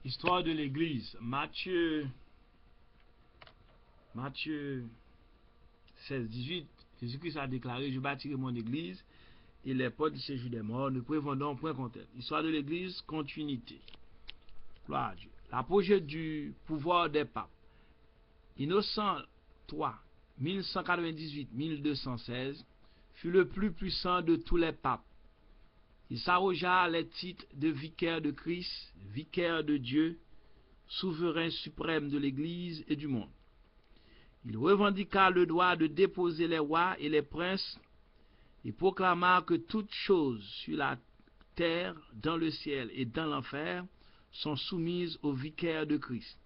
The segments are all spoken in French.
Histoire de l'Église. Matthieu 16, 18. Jésus-Christ a déclaré: je bâtirai mon Église et les portes du séjour des morts ne prévendront point contre elle. Histoire de l'Église, continuité. Gloire à Dieu. L'apogée du pouvoir des papes. Innocent III, 1198-1216, fut le plus puissant de tous les papes. Il s'arrogea les titres de vicaire de Christ, vicaire de Dieu, souverain suprême de l'Église et du monde. Il revendiqua le droit de déposer les rois et les princes et proclama que toutes choses sur la terre, dans le ciel et dans l'enfer sont soumises au vicaire de Christ.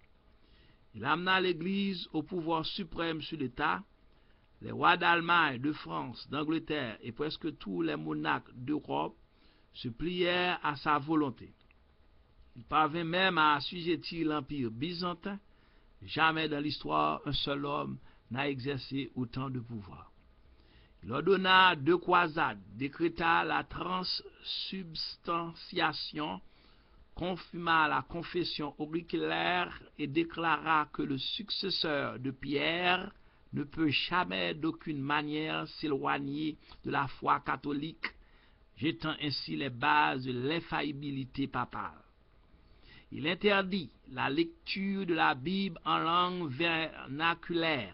Il amena l'Église au pouvoir suprême sur l'État. Les rois d'Allemagne, de France, d'Angleterre et presque tous les monarques d'Europe se plièrent à sa volonté. Il parvint même à assujettir l'Empire byzantin. Jamais dans l'histoire un seul homme n'a exercé autant de pouvoir. Il ordonna 2 croisades, décréta la transsubstantiation, confirma la confession auriculaire et déclara que le successeur de Pierre ne peut jamais d'aucune manière s'éloigner de la foi catholique, jetant ainsi les bases de l'infaillibilité papale. Il interdit la lecture de la Bible en langue vernaculaire,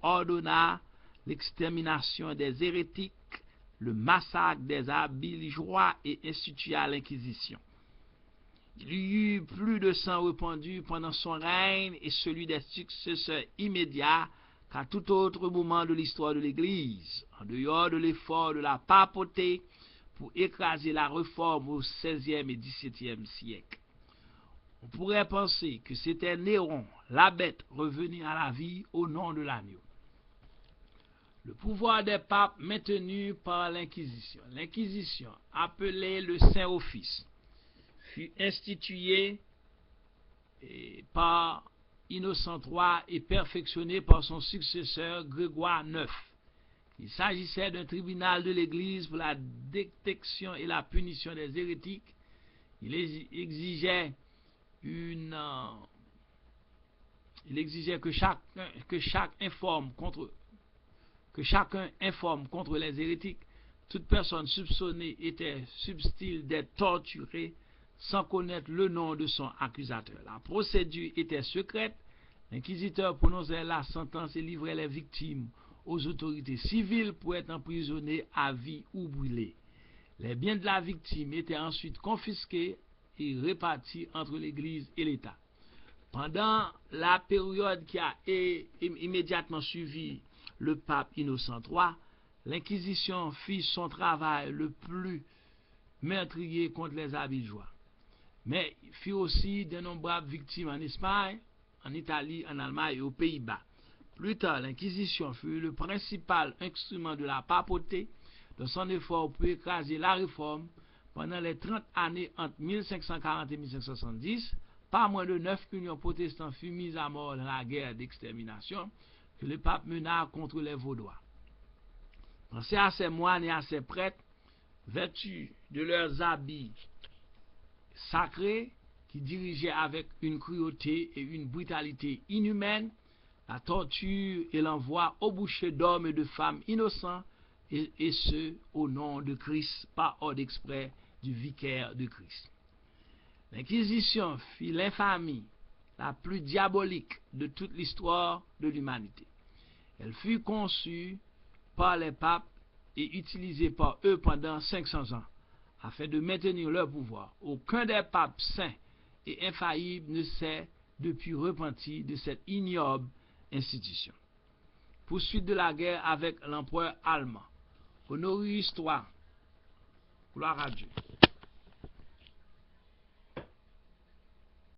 ordonna l'extermination des hérétiques, le massacre des habilgeois et institua l'Inquisition. Il y eut plus de sang répandu pendant son règne et celui des successeurs immédiats qu'à tout autre moment de l'histoire de l'Église, en dehors de l'effort de la papauté pour écraser la réforme au XVIe et XVIIe siècle. On pourrait penser que c'était Néron, la bête, revenu à la vie au nom de l'agneau. Le pouvoir des papes maintenu par l'Inquisition. L'Inquisition, appelée le Saint-Office, fut instituée par Innocent III et perfectionnée par son successeur Grégoire IX. Il s'agissait d'un tribunal de l'Église pour la détection et la punition des hérétiques. Il exigeait que chacun informe contre les hérétiques. Toute personne soupçonnée était susceptible d'être torturée sans connaître le nom de son accusateur. La procédure était secrète. L'inquisiteur prononçait la sentence et livrait les victimes aux autorités civiles pour être emprisonnées à vie ou brûlées. Les biens de la victime étaient ensuite confisqués et répartis entre l'Église et l'État. Pendant la période qui a immédiatement suivi le pape Innocent III, l'Inquisition fit son travail le plus meurtrier contre les habilgeois. Mais il fit aussi d'innombrables victimes en Espagne, en Italie, en Allemagne et aux Pays-Bas. Plus tard, l'Inquisition fut le principal instrument de la papauté dans son effort pour écraser la réforme. Pendant les 30 années entre 1540 et 1570, pas moins de 9 millions de protestants furent mis à mort dans la guerre d'extermination que le pape mena contre les Vaudois. Pensez à ces moines et à ces prêtres, vêtus de leurs habits sacrés, qui dirigeaient avec une cruauté et une brutalité inhumaine la torture et l'envoi au bûcher d'hommes et de femmes innocents, et ce, au nom de Christ, par ordre exprès du vicaire de Christ. L'Inquisition fit l'infamie la plus diabolique de toute l'histoire de l'humanité. Elle fut conçue par les papes et utilisée par eux pendant 500 ans, afin de maintenir leur pouvoir. Aucun des papes saints et infaillibles ne s'est depuis repenti de cette ignoble institution. Poursuite de la guerre avec l'empereur allemand. Honorius III. Gloire à Dieu.